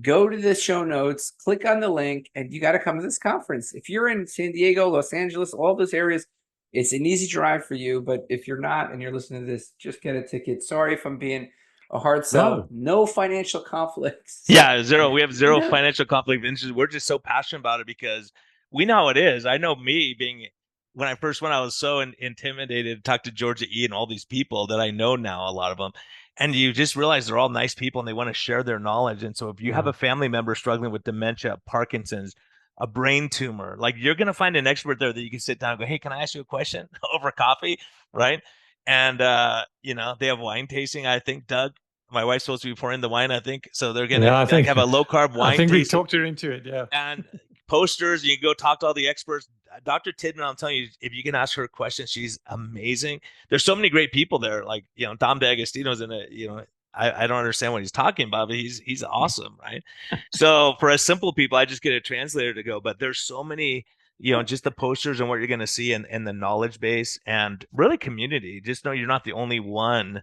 go to the show notes, click on the link, and you got to come to this conference. If you're in San Diego, Los Angeles, all those areas, it's an easy drive for you. But if you're not and you're listening to this, just get a ticket. Sorry if I'm being a hard sell. No. No financial conflicts. Yeah, zero. We have zero Yeah. financial conflict of interest. We're just so passionate about it because we know how it is. I know me being when I first went, I was so intimidated to talk to Georgia E and all these people that I know now, a lot of them. And you just realize they're all nice people and they want to share their knowledge. And so if you have Yeah. a family member struggling with dementia, Parkinson's, a brain tumor, like you're going to find an expert there that you can sit down and go, hey, can I ask you a question over coffee? Right. And, they have wine tasting, I think, Doug. My wife's supposed to be pouring the wine, I think. So they're going to Yeah, I think have a low carb I wine think we tasting talked her into it. Yeah. and posters. You can go talk to all the experts. Dr. Tidman, I'm telling you, if you can ask her questions, she's amazing. There's so many great people there. Like, Dom DeAgostino's in it. I don't understand what he's talking about, but he's awesome, right? So for us simple people, I just get a translator to go. But there's so many, just the posters and what you're going to see and the knowledge base and really community. Just know you're not the only one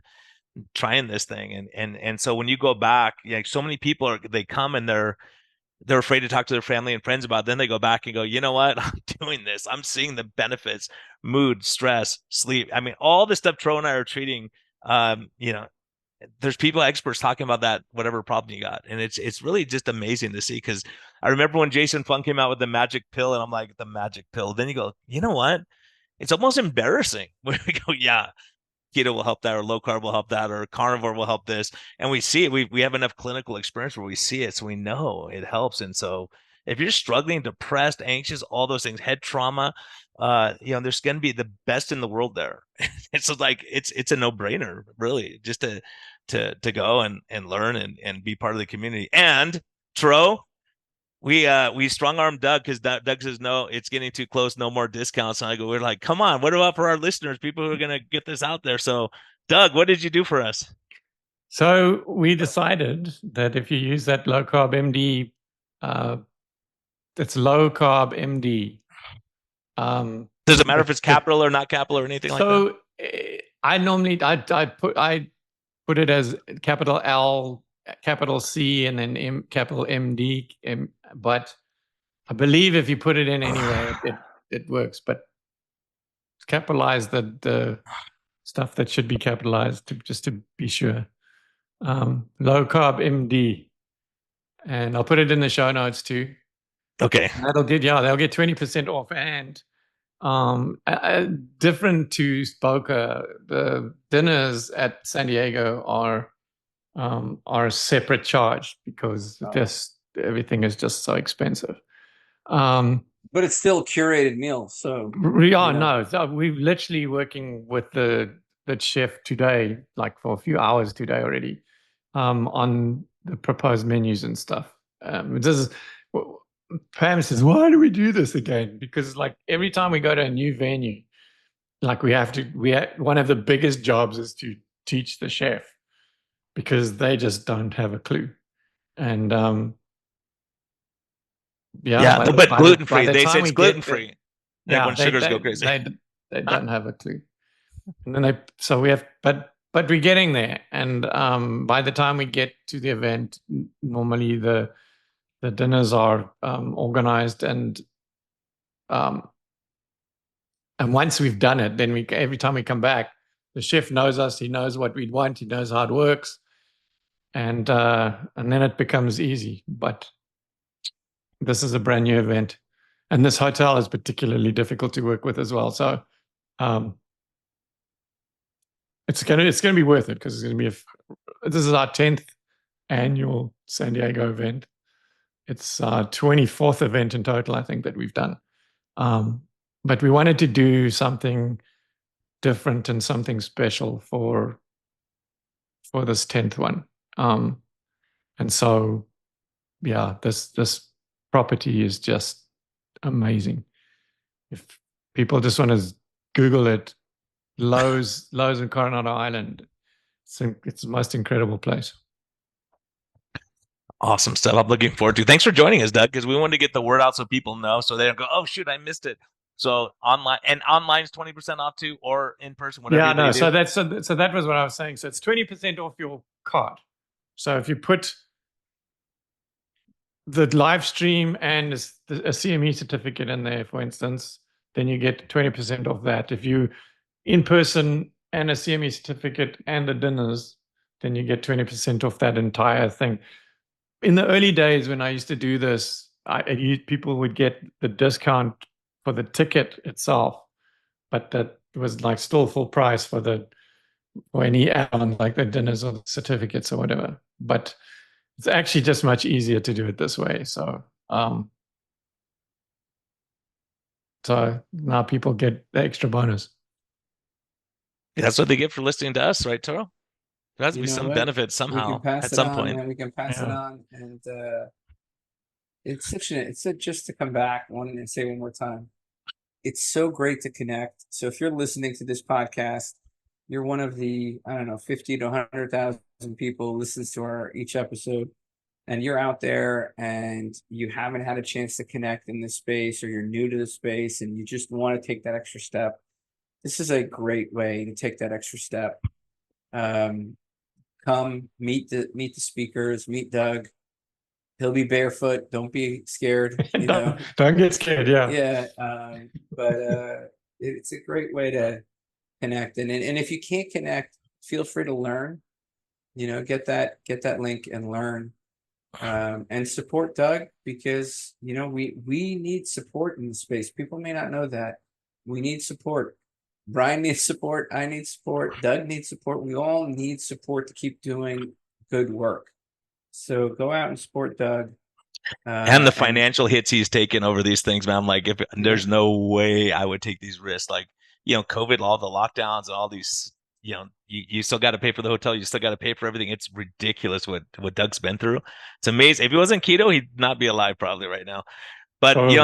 trying this thing. And so when you go back, so many people they come and they're afraid to talk to their family and friends about it. Then they go back and go, you know what? I'm doing this. I'm seeing the benefits, mood, stress, sleep. I mean, all the stuff Tro and I are treating, there's people, experts talking about that, whatever problem you got. And it's really just amazing to see. Cause I remember when Jason Fung came out with the magic pill and I'm like, the magic pill. Then you go, you know what? It's almost embarrassing when we go, yeah, keto will help that, or low carb will help that, or carnivore will help this. And we see it. We have enough clinical experience where we see it, so we know it helps. And so if you're struggling, depressed, anxious, all those things, head trauma, there's going to be the best in the world there. It's like it's a no brainer, really, just to go and learn and be part of the community. And Tro, we strong armed Doug because Doug says no, it's getting too close, no more discounts. And we're like, come on, what about for our listeners, people who are gonna get this out there? So, Doug, what did you do for us? So we decided that if you use that low carb MD, it's low carb MD. Does it matter if it's capital or not capital or anything like that? So I normally I put it as capital L, capital C, and then capital MD. But I believe if you put it in anyway, it works. But capitalize the stuff that should be capitalized just to be sure. Low carb MD, and I'll put it in the show notes too. Okay, they'll get 20% off. And different to Boca, the dinners at San Diego are a separate charge because everything is just so expensive. But it's still a curated meal. So no, so we're literally working with the chef today, like for a few hours today already, on the proposed menus and stuff. Pam says, why do we do this again? Because like every time we go to a new venue, like one of the biggest jobs is to teach the chef because they just don't have a clue. And but gluten free. They say it's gluten free. Yeah, when sugars go crazy. They don't have a clue. And then but we're getting there. And by the time we get to the event, normally the dinners are organized, and once we've done it, then every time we come back, the chef knows us. He knows what we want. He knows how it works, and then it becomes easy. But this is a brand new event, and this hotel is particularly difficult to work with as well. So it's gonna be worth it because it's gonna be this is our 10th annual San Diego event. It's our 24th event in total, I think, that we've done. But we wanted to do something different and something special for this 10th one. And so, yeah, this property is just amazing. If people just want to Google it, Lowe's in Coronado Island, it's the most incredible place. Awesome stuff. I'm looking forward to. Thanks for joining us, Doug, because we wanted to get the word out so people know, so they don't go, "Oh shoot, I missed it." So online is 20% off too, or in person, whatever. Yeah, no. So that was what I was saying. So it's 20% off your card. So if you put the live stream and a CME certificate in there, for instance, then you get 20% off that. If you in person and a CME certificate and the dinners, then you get 20% off that entire thing. In the early days when I used to do this, people would get the discount for the ticket itself, but that was like still full price for any add-on, like the dinners or the certificates or whatever. But it's actually just much easier to do it this way. So now people get the extra bonus. That's what they get for listening to us, right, Toro? There has to be some benefit We somehow can pass at it some on, point. man. We can pass it on, and it's just to come back and say one more time. It's so great to connect. So if you're listening to this podcast, you're one of the, I don't know, 50 to 100,000 people listens to each episode, and you're out there and you haven't had a chance to connect in this space, or you're new to the space and you just want to take that extra step. This is a great way to take that extra step. Come meet the speakers, meet Doug. He'll be barefoot. Don't be scared. Don't get scared. Yeah. Yeah. But it's a great way to connect. And if you can't connect, feel free to learn. Get that link and learn. And support Doug, because we need support in the space. People may not know that. We need support. Brian needs support. I need support. Doug needs support. We all need support to keep doing good work. So go out and support Doug. And the financial hits he's taken over these things, man. I'm like, there's no way I would take these risks. Like, COVID, all the lockdowns and all these, you still got to pay for the hotel. You still got to pay for everything. It's ridiculous what Doug's been through. It's amazing. If he wasn't keto, he'd not be alive probably right now. But the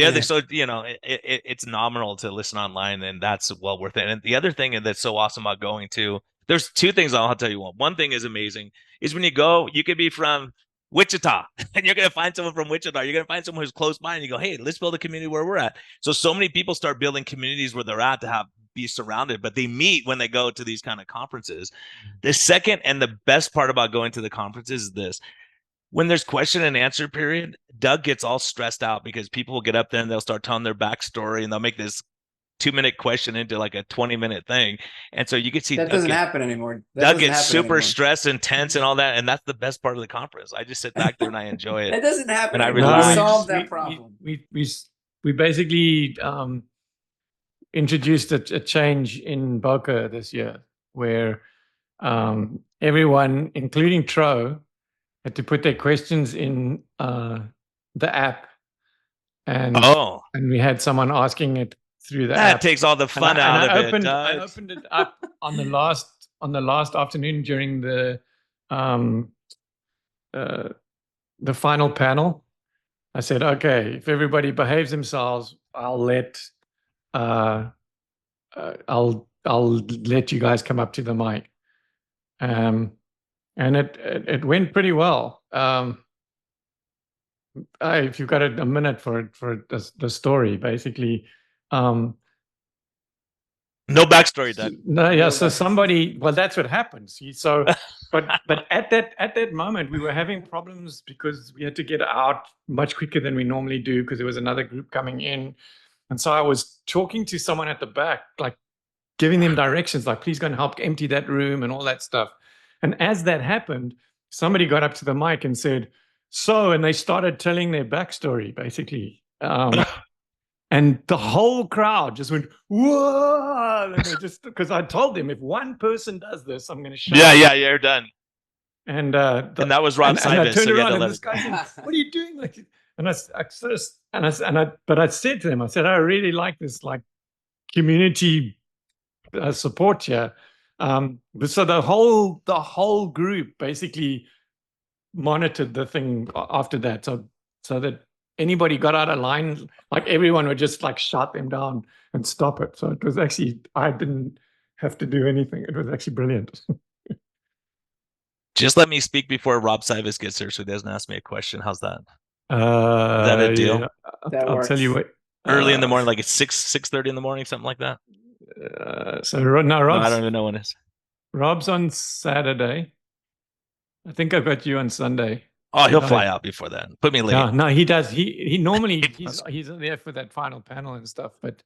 other, so it's nominal to listen online, and that's well worth it. And the other thing that's so awesome about going to, there's two things I'll tell you. One thing is amazing is when you go, you could be from Wichita and you're going to find someone from Wichita. You're going to find someone who's close by and you go, hey, let's build a community where we're at. So many people start building communities where they're at to be surrounded, but they meet when they go to these kind of conferences. The second and the best part about going to the conferences is this. When there's question and answer period, Doug gets all stressed out because people will get up there and they'll start telling their backstory and they'll make this 2-minute question into like a 20-minute thing. And so you can see that doesn't happen anymore. Doug gets super stressed and tense and all that. And that's the best part of the conference. I just sit back there and I enjoy it. That doesn't happen. And I relax. We solved that problem. We basically introduced a change in Boca this year where everyone, including Tro, had to put their questions in the app, and we had someone asking it through the app. That takes all the fun out of it. I opened it up on the last afternoon during the final panel. I said, okay, if everybody behaves themselves, I'll let you guys come up to the mic. And it went pretty well. If you've got a minute for the story, basically. No backstory, Doug. No, yeah. So somebody, well, that's what happens. So, but at that moment, we were having problems because we had to get out much quicker than we normally do because there was another group coming in, and so I was talking to someone at the back, like giving them directions, like please go and help empty that room and all that stuff. And as that happened, somebody got up to the mic and said, and they started telling their backstory, basically. And the whole crowd just went, whoa! And because I told them, if one person does this, I'm going to shout. Yeah, you're done. And that was Rob Sivas. And I turned around and this guy said, what are you doing? But I said to them, I said, I really like this, like, community support here. So the whole group basically monitored the thing after that, so that anybody got out of line, like everyone would just like shut them down and stop it. So it was actually, I didn't have to do anything. It was actually brilliant. Just let me speak before Rob Sivas gets here, so he doesn't ask me a question. How's that? Is that a deal? Yeah, I'll tell you what. Early in the morning, like it's 6:30 in the morning, something like that. Rob's, I don't even know when it is. Rob's on Saturday. I think I've got you on Sunday. Oh, he'll fly out before that. Put me late. No, he does. He normally he's there for that final panel and stuff, but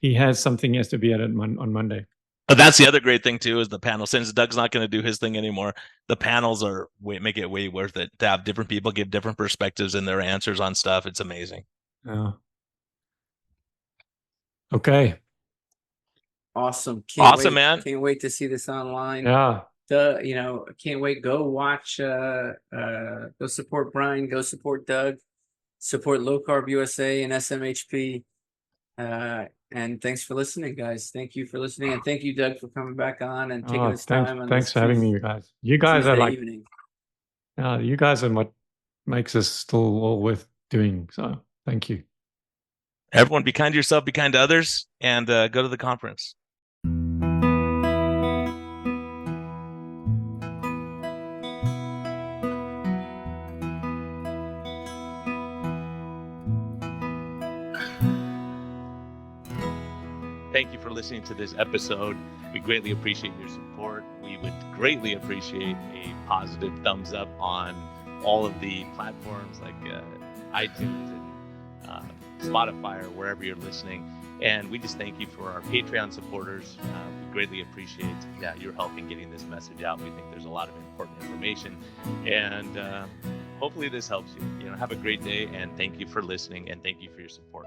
he has something he has to be at on Monday. But that's the other great thing too, is the panel. Since Doug's not going to do his thing anymore, the panels make it way worth it to have different people give different perspectives and their answers on stuff. It's amazing. Yeah. Okay. Awesome. Awesome, man. Can't wait to see this online. Yeah. Can't wait. Go watch, go support Brian, go support Doug, support Low Carb USA and SMHP. And thanks for listening, guys. Thank you for listening. And thank you, Doug, for coming back on and taking this time on Thanks this for having me, you guys. You guys Tuesday are like, evening. you guys are what makes us still all worth doing. So thank you. Everyone, be kind to yourself, be kind to others, and go to the conference. Thank you for listening to this episode. We greatly appreciate your support. We would greatly appreciate a positive thumbs up on all of the platforms like iTunes and Spotify or wherever you're listening. And we just thank you for our Patreon supporters. We greatly appreciate your help in getting this message out. We think there's a lot of important information, and hopefully this helps you. Have a great day, and thank you for listening, and thank you for your support.